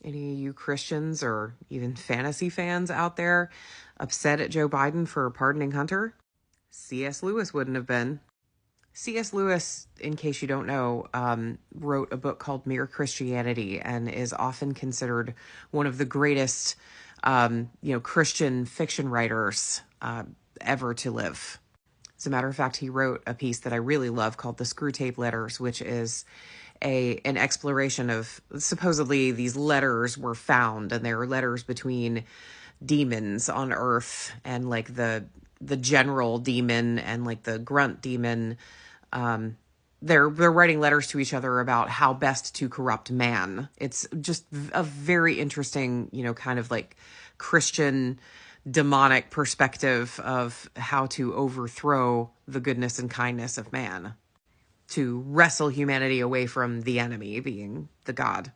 Any of you Christians or even fantasy fans out there upset at Joe Biden for pardoning Hunter? C.S. Lewis wouldn't have been. C.S. Lewis, in case you don't know, wrote a book called Mere Christianity and is often considered one of the greatest, Christian fiction writers ever to live. As a matter of fact, he wrote a piece that I really love called The Screwtape Letters, which is an exploration of supposedly these letters were found, and they were letters between demons on Earth, and like the general demon and like the grunt demon. They're writing letters to each other about how best to corrupt man. It's just a very interesting, kind of like Christian demonic perspective of how to overthrow the goodness and kindness of man, to wrestle humanity away from the enemy being the God.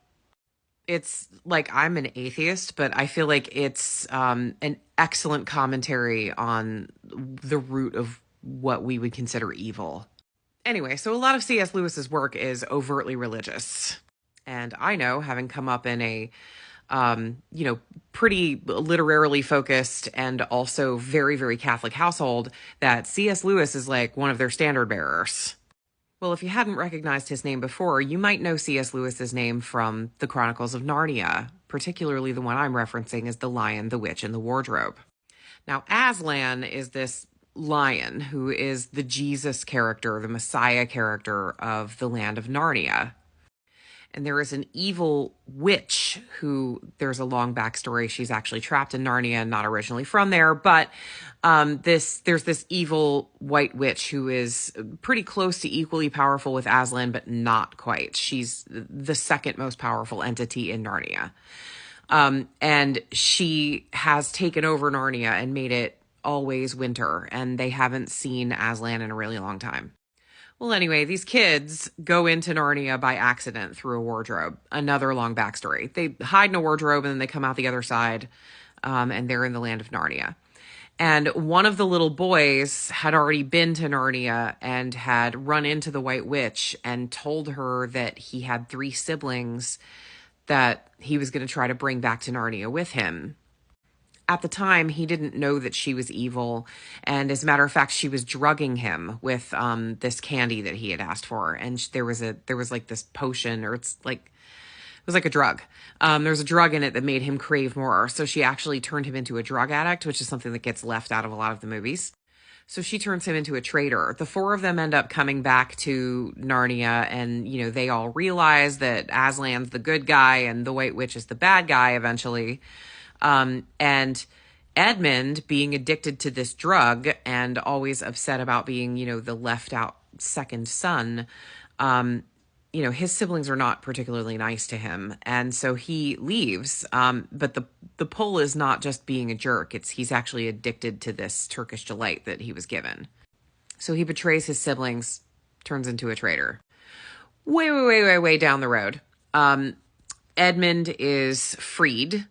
It's like, I'm an atheist, but I feel like it's an excellent commentary on the root of what we would consider evil. Anyway, so a lot of C.S. Lewis's work is overtly religious. And I know, having come up in a pretty literarily focused and also very, very Catholic household, that C.S. Lewis is like one of their standard bearers. Well, if you hadn't recognized his name before, you might know C.S. Lewis's name from the Chronicles of Narnia, particularly the one I'm referencing is The Lion, the Witch, and the Wardrobe. Now, Aslan is this lion who is the Jesus character, the Messiah character of the land of Narnia. And there is an evil witch who, there's a long backstory. She's actually trapped in Narnia and not originally from there. But there's this evil white witch who is pretty close to equally powerful with Aslan, but not quite. She's the second most powerful entity in Narnia. And she has taken over Narnia and made it always winter. And they haven't seen Aslan in a really long time. Well, anyway, these kids go into Narnia by accident through a wardrobe. Another long backstory. They hide in a wardrobe and then they come out the other side, and they're in the land of Narnia. And one of the little boys had already been to Narnia and had run into the White Witch and told her that he had 3 siblings that he was going to try to bring back to Narnia with him. At the time, he didn't know that she was evil. And as a matter of fact, she was drugging him with this candy that he had asked for. And there was like this potion, or it was like a drug. There was a drug in it that made him crave more. So she actually turned him into a drug addict, which is something that gets left out of a lot of the movies. So she turns him into a traitor. The 4 of them end up coming back to Narnia, and, they all realize that Aslan's the good guy and the White Witch is the bad guy eventually. And Edmund, being addicted to this drug and always upset about being, the left out second son, his siblings are not particularly nice to him. And so he leaves. But the pull is not just being a jerk. He's actually addicted to this Turkish delight that he was given. So he betrays his siblings, turns into a traitor. Way down the road. Edmund is freed.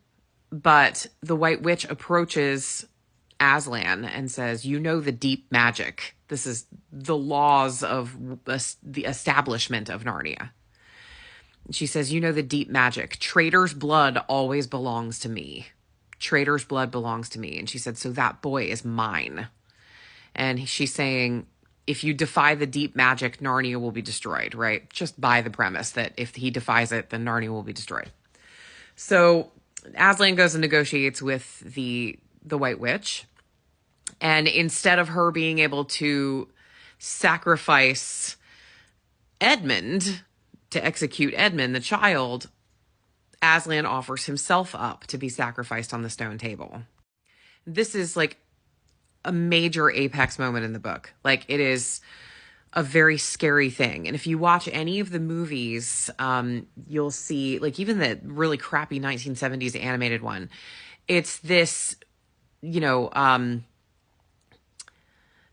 But the White Witch approaches Aslan and says, "You know the deep magic. This is the laws of the establishment of Narnia." She says, "You know the deep magic. Traitor's blood always belongs to me. Traitor's blood belongs to me." And she said, "So that boy is mine." And she's saying, if you defy the deep magic, Narnia will be destroyed, right? Just by the premise that if he defies it, then Narnia will be destroyed. So Aslan goes and negotiates with the White Witch. And instead of her being able to sacrifice Edmund to execute Edmund, the child, Aslan offers himself up to be sacrificed on the stone table. This is like a major apex moment in the book. Like, it is a very scary thing. And if you watch any of the movies, you'll see, like, even the really crappy 1970s animated one, it's this,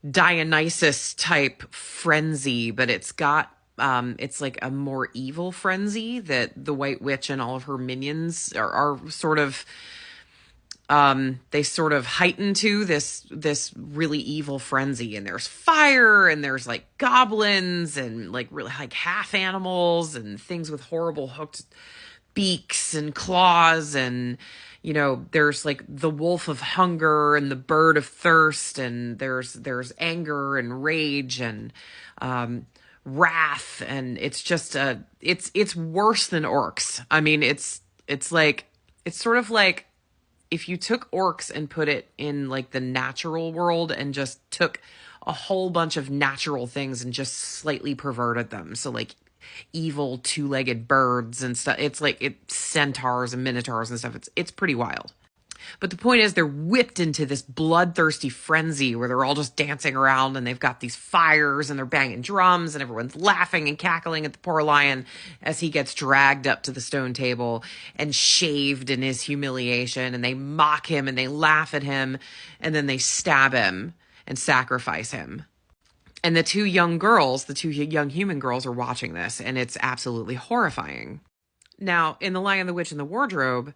Dionysus type frenzy, but it's got, it's like a more evil frenzy that the White Witch and all of her minions are sort of, they sort of heighten to this really evil frenzy, and there's fire and there's like goblins and like really like half animals and things with horrible hooked beaks and claws, and there's like the wolf of hunger and the bird of thirst, and there's anger and rage and wrath, and it's just it's worse than orcs. I mean, it's sort of like if you took orcs and put it in like the natural world and just took a whole bunch of natural things and just slightly perverted them. So like evil two-legged birds and stuff. It's centaurs and minotaurs and stuff. It's pretty wild. But the point is, they're whipped into this bloodthirsty frenzy where they're all just dancing around, and they've got these fires, and they're banging drums, and everyone's laughing and cackling at the poor lion as he gets dragged up to the stone table and shaved in his humiliation. And they mock him and they laugh at him, and then they stab him and sacrifice him. And the two young human girls are watching this, and it's absolutely horrifying. Now, in The Lion, the Witch, and the Wardrobe,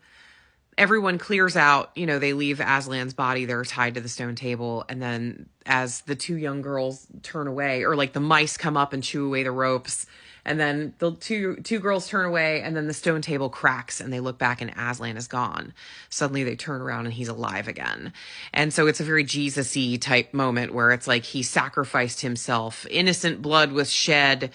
everyone clears out. They leave Aslan's body there tied to the stone table. And then as the two young girls turn away, or like the mice come up and chew away the ropes, and then the two girls turn away, and then the stone table cracks, and they look back and Aslan is gone. Suddenly they turn around and he's alive again. And so it's a very Jesus-y type moment where it's like he sacrificed himself. Innocent blood was shed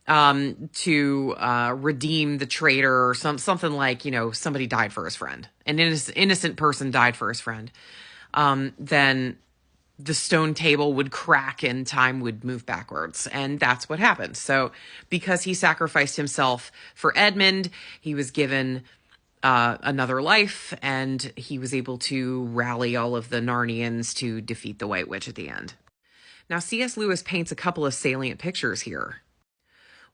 to redeem the traitor, or something like, somebody died for his friend. An innocent person died for his friend. Then the stone table would crack and time would move backwards. And that's what happened. So because he sacrificed himself for Edmund, he was given another life, and he was able to rally all of the Narnians to defeat the White Witch at the end. Now, C.S. Lewis paints a couple of salient pictures here.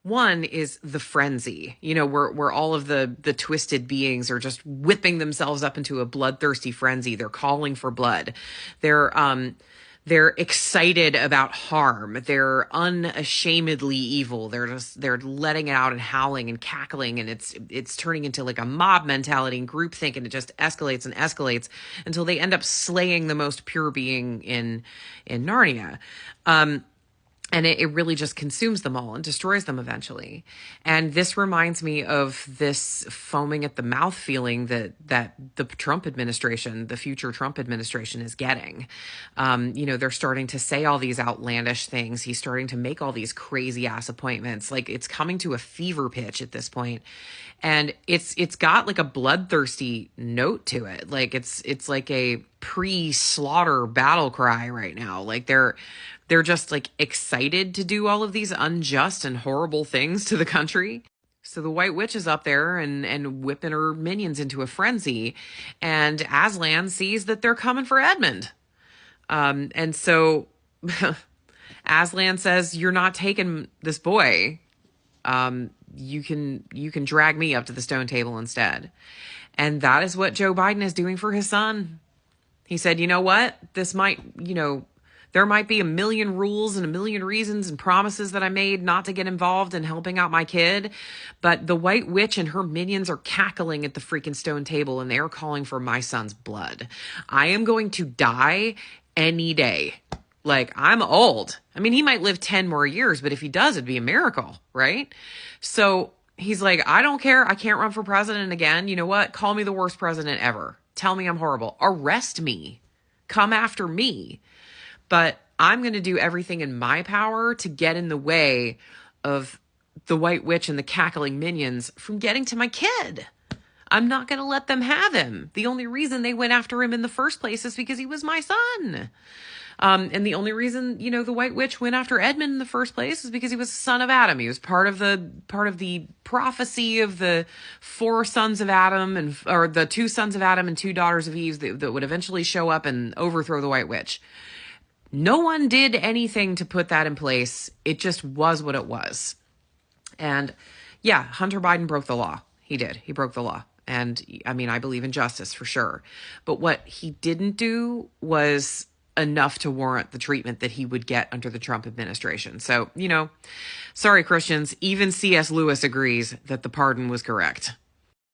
One is the frenzy, where all of the twisted beings are just whipping themselves up into a bloodthirsty frenzy. They're calling for blood. They're excited about harm. They're unashamedly evil. They're letting it out and howling and cackling, and it's turning into like a mob mentality and groupthink, and it just escalates and escalates until they end up slaying the most pure being in Narnia. And it really just consumes them all and destroys them eventually. And this reminds me of this foaming at the mouth feeling that the Trump administration, the future Trump administration, is getting. They're starting to say all these outlandish things. He's starting to make all these crazy ass appointments. Like, it's coming to a fever pitch at this point. And it's got like a bloodthirsty note to it. Like it's like a pre-slaughter battle cry right now. Like they're just like excited to do all of these unjust and horrible things to the country. So the White Witch is up there and whipping her minions into a frenzy, and Aslan sees that they're coming for Edmund. And so Aslan says, "You're not taking this boy. You can drag me up to the stone table instead." And that is what Joe Biden is doing for his son. He said, "You know what? This might, there might be a million rules and a million reasons and promises that I made not to get involved in helping out my kid, but the White Witch and her minions are cackling at the freaking stone table, and they are calling for my son's blood. I am going to die any day. Like, I'm old. I mean, he might live 10 more years, but if he does, it'd be a miracle, right?" So he's like, "I don't care. I can't run for president again. You know what? Call me the worst president ever. Tell me I'm horrible. Arrest me. Come after me. But I'm going to do everything in my power to get in the way of the White Witch and the cackling minions from getting to my kid. I'm not going to let them have him. The only reason they went after him in the first place is because he was my son. And the only reason, the White Witch went after Edmund in the first place is because he was the son of Adam. He was part of the prophecy of the 4 sons of Adam, or the 2 sons of Adam and 2 daughters of Eve that would eventually show up and overthrow the White Witch. No one did anything to put that in place. It just was what it was. And yeah, Hunter Biden broke the law. He did. He broke the law. And I mean, I believe in justice for sure. But what he didn't do was enough to warrant the treatment that he would get under the Trump administration. So, sorry, Christians, even C.S. Lewis agrees that the pardon was correct.